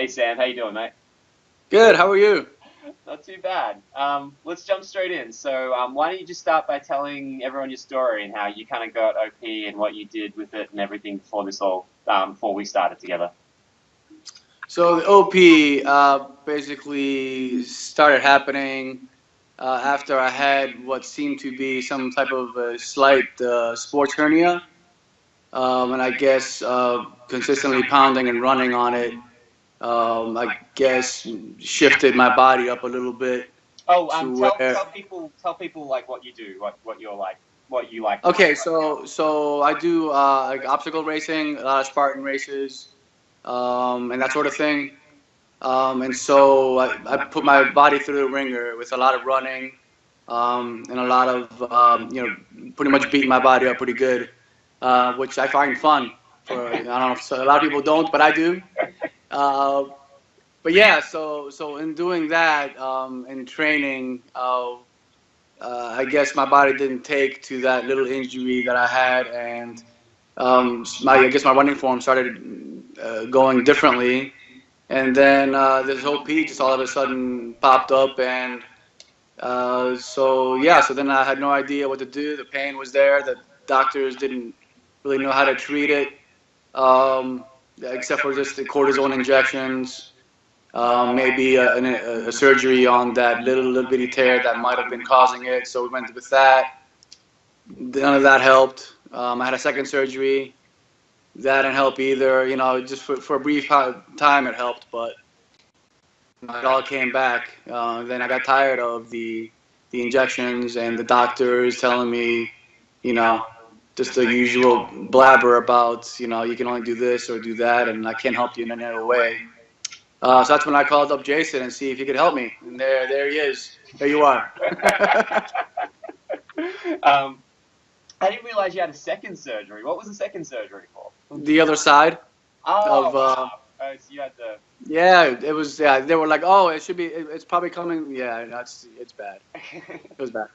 Hey Sam, how you doing, mate? Good. How are you? Not too bad. Let's jump straight in. So, why don't you just start by telling everyone your story and how you kind of got OP and what you did with it and everything before before we started together. So the OP basically started happening after I had what seemed to be some type of slight sports hernia, and I guess consistently pounding and running on it, I guess shifted my body up a little bit Oh, to tell where. tell people like what you do, what you're like, what you like to do. Okay, so I do like obstacle racing, a lot of Spartan races, and that sort of thing. And so I put my body through the ringer with a lot of running, and a lot of pretty much beating my body up pretty good, which I find fun. For I don't know if so, a lot of people don't, but I do. Uh, but yeah, so in doing that, in training, I guess my body didn't take to that little injury that I had, and I guess my running form started going differently. And then this whole P just all of a sudden popped up, and so yeah, so then I had no idea what to do. The pain was there. The doctors didn't really know how to treat it, except for just the cortisone injections, maybe a surgery on that little bitty tear that might have been causing it. So we went with that. None of that helped. I had a second surgery. That didn't help either. Just for a brief time it helped, but it all came back. Then I got tired of the injections and the doctors telling me, you know, just the usual blabber about, you can only do this or do that, and I can't help you in any other way. So that's when I called up Jason and see if he could help me. And there he is. There you are. um, I didn't realize you had a second surgery. What was the second surgery for? The other side Oh, of wow. Oh, so you had yeah, it was. Yeah, they were like, oh, it should be. It's probably coming. Yeah, it's bad. It was bad.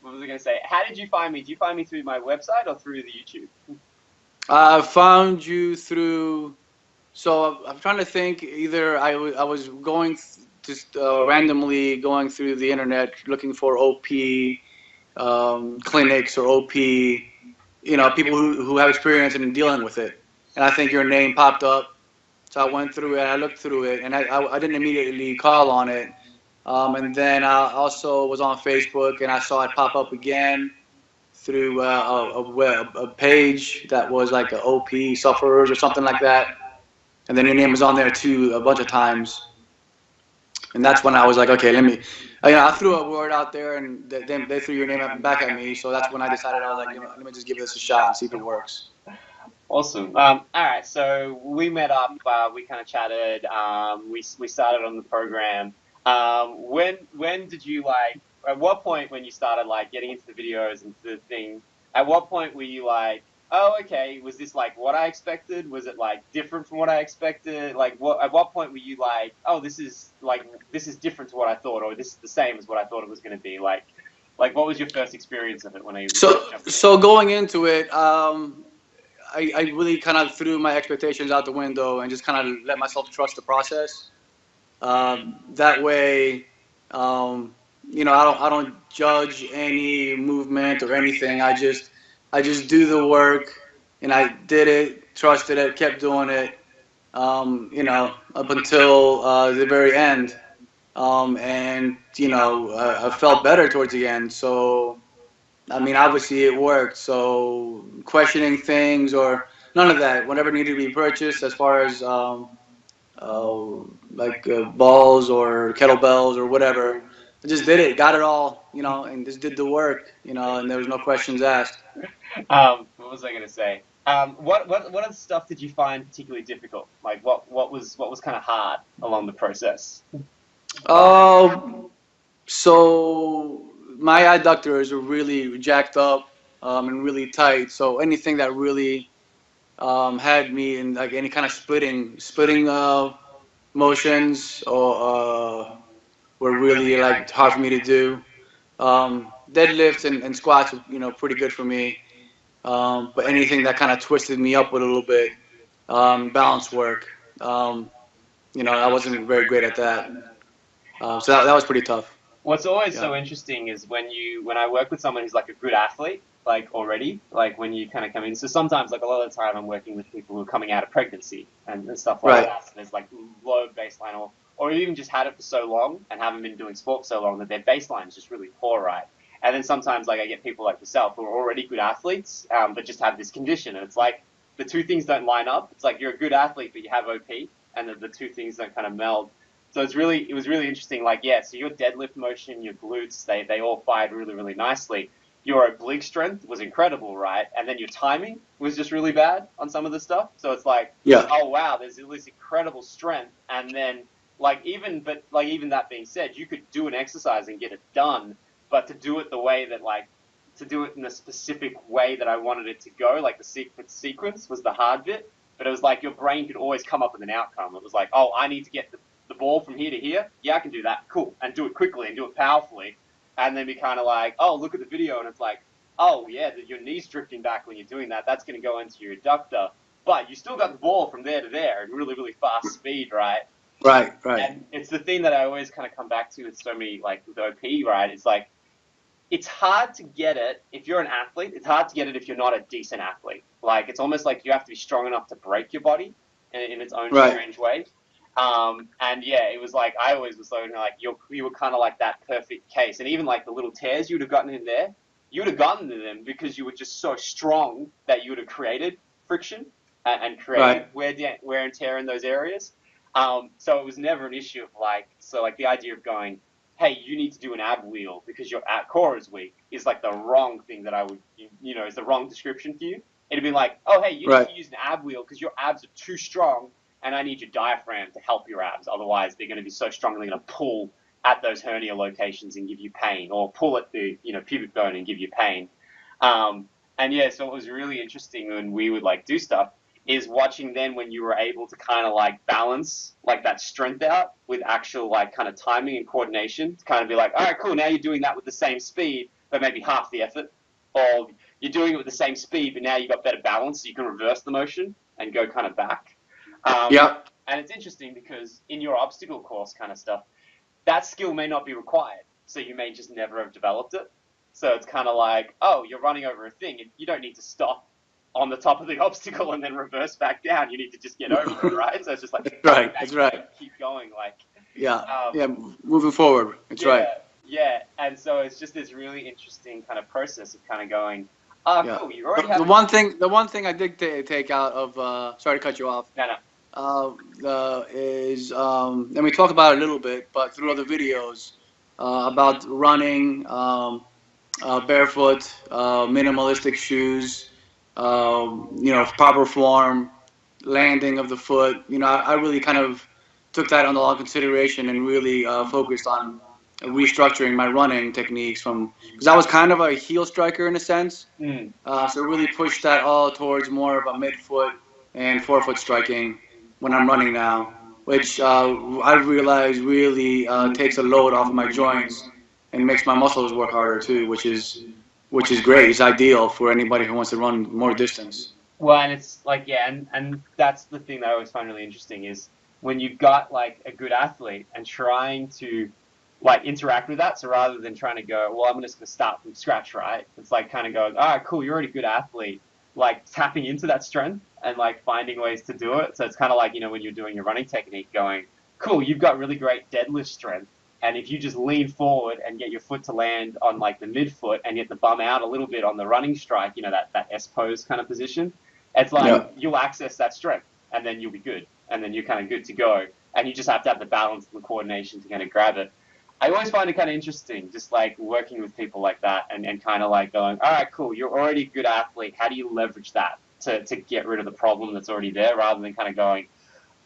what was I going to say? How did you find me? Did you find me through my website or through the YouTube? I found you through. So I'm trying to think. Either I was going just randomly going through the internet looking for OP clinics or OP, people who have experience in dealing with it. And I think your name popped up. So I went through it, I looked through it, and I didn't immediately call on it. And then I also was on Facebook, and I saw it pop up again through a page that was like a OP sufferers or something like that. And then your name was on there too a bunch of times. And that's when I was like, okay, let me. I threw a word out there, and they threw your name back at me. So that's when I decided I was like, let me just give this a shot and see if it works. Awesome. All right, so we met up. We kind of chatted. We started on the program. When did you like? At what point when you started like getting into the videos and the thing? At what point were you like, oh, okay, was this like what I expected? Was it like different from what I expected? Like what? At what point were you like, oh, this is different to what I thought, or this is the same as what I thought it was going to be? Like what was your first experience of it when I jumped in? So going into it, I really kind of threw my expectations out the window and just kind of let myself trust the process. That way, I don't judge any movement or anything. I just do the work, and I did it, trusted it, kept doing it, up until the very end. And I felt better towards the end. So I mean, obviously it worked. So questioning things or none of that. Whatever needed to be purchased, as far as uh, balls or kettlebells or whatever, I just did it, got it all, and just did the work, and there was no questions asked. What was I going to say? What other stuff did you find particularly difficult? Like what was kind of hard along the process? Uh, so my adductors are really jacked up and really tight. So anything that really had me in like any kind of splitting motions or were really like hard for me to do. Deadlifts and squats were pretty good for me. But anything that kind of twisted me up a little bit, balance work. I wasn't very great at that. So that was pretty tough. What's always Yeah. so interesting is when I work with someone who's like a good athlete, like already, like when you kind of come in. So sometimes, like a lot of the time, I'm working with people who are coming out of pregnancy and stuff like Right. that. So there's like low baseline, or even just had it for so long and haven't been doing sport for so long that their baseline is just really poor, right? And then sometimes, like I get people like yourself who are already good athletes, but just have this condition, and it's like the two things don't line up. It's like you're a good athlete, but you have OP, and the two things don't kind of meld. So it was really interesting. Like, yeah, so your deadlift motion, your glutes, they all fired really, really nicely. Your oblique strength was incredible, right? And then your timing was just really bad on some of the stuff. So it's like, Yeah. oh wow, there's this incredible strength, and then even that being said, you could do an exercise and get it done, but to do it the way that to do it in the specific way that I wanted it to go, like the sequence was the hard bit. But it was like your brain could always come up with an outcome. It was like, oh, I need to get the ball from here to here. Yeah, I can do that. Cool. And do it quickly and do it powerfully. And then be kind of like, oh, look at the video. And it's like, oh, yeah, your knee's drifting back when you're doing that. That's going to go into your adductor. But you still got the ball from there to there in really, really fast speed, right? Right. Right. And it's the thing that I always kind of come back to with so many, like with OP, right? It's like, it's hard to get it if you're an athlete. It's hard to get it if you're not a decent athlete. Like, it's almost like you have to be strong enough to break your body in its own Right. strange way. And yeah, it was like I always was like you were kind of like that perfect case. And even like the little tears you would have gotten in there, you would have gotten to them because you were just so strong that you would have created friction and created Right. wear and tear in those areas. So it was never an issue of like the idea of going, hey, you need to do an ab wheel because your ab core is weak is like the wrong thing that I would, is the wrong description for you. It'd be like, oh, hey, you need Right. to use an ab wheel because your abs are too strong and I need your diaphragm to help your abs. Otherwise, they're going to be so strong they're going to pull at those hernia locations and give you pain, or pull at the pubic bone and give you pain. And yeah, so it was really interesting when we would like do stuff is watching then when you were able to kind of like balance like that strength out with actual like kind of timing and coordination to kind of be like, all right, cool, now you're doing that with the same speed, but maybe half the effort. Or you're doing it with the same speed, but now you've got better balance, so you can reverse the motion and go kind of back. Um, Yeah. and it's interesting because in your obstacle course kind of stuff, that skill may not be required. So you may just never have developed it. So it's kind of like, oh, you're running over a thing. You don't need to stop on the top of the obstacle and then reverse back down. You need to just get over it, right? So it's just like That's coming right. back That's right. and keep going. Like, Yeah. um, Yeah. Moving forward. That's right. yeah, yeah. And so it's just this really interesting kind of process of kind of going, oh, Yeah. cool, you already The have a one thing I did take out of sorry to cut you off. no, no. Is and we talked about it a little bit, but through other videos about running, barefoot, minimalistic shoes, proper form, landing of the foot. I really kind of took that under all consideration and really focused on restructuring my running techniques from because I was kind of a heel striker in a sense. Mm. So really pushed that all towards more of a midfoot and forefoot striking when I'm running now, which I realize really takes a load off of my joints and makes my muscles work harder too, which is great. It's ideal for anybody who wants to run more distance. Well, and it's like, yeah, and that's the thing that I always find really interesting is when you've got like a good athlete and trying to like interact with that. So rather than trying to go, well, I'm just going to start from scratch, right? It's like kind of going, all right, cool, you're already a good athlete. Like tapping into that strength and like finding ways to do it. So it's kind of like, when you're doing your running technique going, cool, you've got really great deadlift strength. And if you just lean forward and get your foot to land on like the midfoot and get the bum out a little bit on the running strike, that S pose kind of position, it's like Yeah. you'll access that strength and then you'll be good. And then you're kind of good to go. And you just have to have the balance and the coordination to kind of grab it. I always find it kind of interesting, just like working with people like that and kind of like going, all right, cool, you're already a good athlete. How do you leverage that to get rid of the problem that's already there rather than kind of going,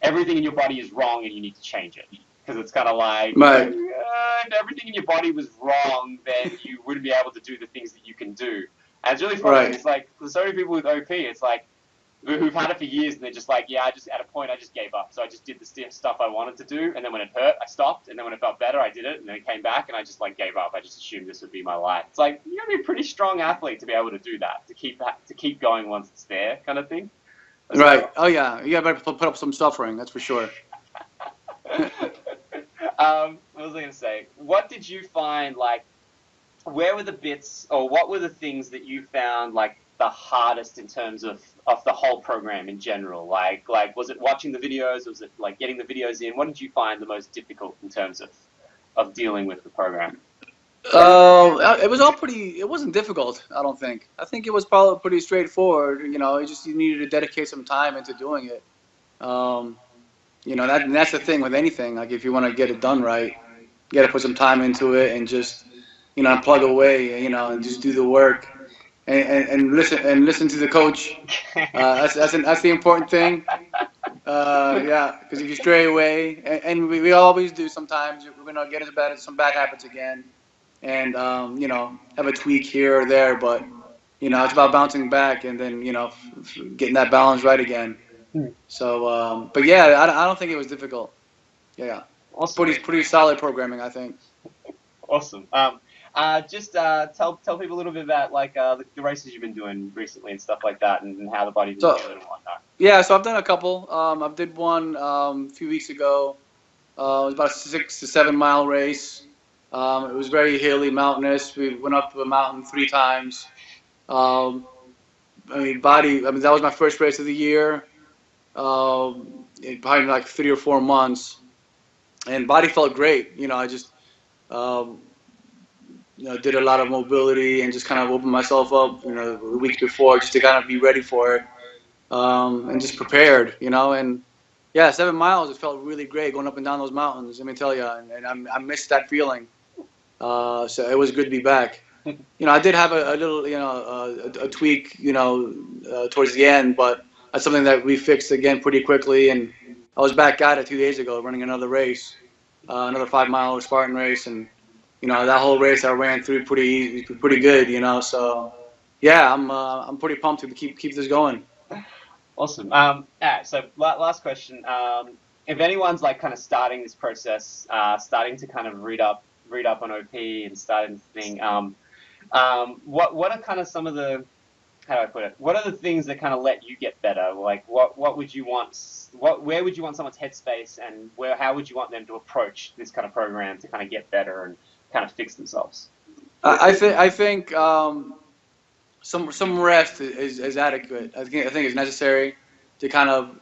everything in your body is wrong and you need to change it? Because it's kind of like, Right. if everything in your body was wrong, then you wouldn't be able to do the things that you can do. And it's really funny. Right. It's like, for so many people with OP, it's like, who've had it for years and they're just like, yeah, at a point I just gave up. So I just did the stiff stuff I wanted to do, and then when it hurt, I stopped, and then when it felt better, I did it, and then it came back, and I just like gave up. I just assumed this would be my life. It's like you gotta be a pretty strong athlete to be able to do that, to keep going once it's there, kind of thing. Right. Oh yeah. You better put up some suffering. That's for sure. What was I going to say? What did you find, like, where were the bits, or what were the things that you found, like, the hardest in terms of the whole program in general? Like, was it watching the videos? Was it, like, getting the videos in? What did you find the most difficult in terms of dealing with the program? It was all pretty. It wasn't difficult. I don't think. I think it was probably pretty straightforward. You needed to dedicate some time into doing it. Um, that's the thing with anything. Like if you want to get it done right, you got to put some time into it and just plug away. And just do the work and listen to the coach. That's the important thing. Yeah, because if you stray away, and we always do sometimes, we're gonna get into some bad habits again, and have a tweak here or there. But it's about bouncing back and then getting that balance right again. So, but yeah, I don't think it was difficult. Yeah, Awesome. pretty solid programming, I think. Awesome. Just tell people a little bit about like the races you've been doing recently and stuff like that, and how the body's been feeling and whatnot. Yeah, so I've done a couple. I did one a few weeks ago. It was about a 6 to 7 mile race. It was very hilly, mountainous. We went up the mountain 3 times. That was my first race of the year. Probably like 3 or 4 months, and body felt great. I just did a lot of mobility and just kind of opened myself up. The week before just to kind of be ready for it, and just prepared. And yeah, 7 miles. It felt really great going up and down those mountains. Let me tell you, and I missed that feeling. So it was good to be back. I did have a little, a tweak, towards the end, but that's something that we fixed again pretty quickly. And I was back at it 2 days ago, running another race, another 5-mile Spartan race, and that whole race I ran through pretty good. So yeah, I'm pretty pumped to keep this going. Awesome. All right. So last question. If anyone's like kind of starting this process, starting to kind of read up on OP and starting to think, what are kind of some of the, how do I put it? What are the things that kind of let you get better? Like what would you want? Where would you want someone's headspace, and how would you want them to approach this kind of program to kind of get better and kind of fix themselves? I think some rest is adequate. I think it's necessary to kind of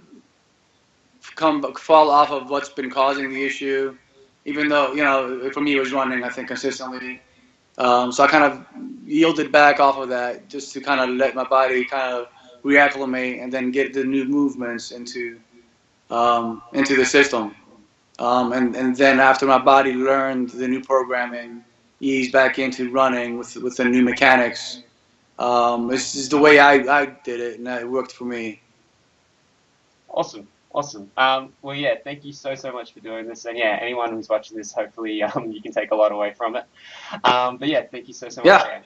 fall off of what's been causing the issue. Even though for me it was running, I think consistently. So I kind of yielded back off of that just to kind of let my body kind of reacclimate and then get the new movements into the system. And then after my body learned the new programming, ease back into running with the new mechanics. This is the way I did it, and that worked for me. Awesome. Well, yeah, thank you so much for doing this. And yeah, anyone who's watching this, hopefully you can take a lot away from it. But yeah, thank you so much. Yeah.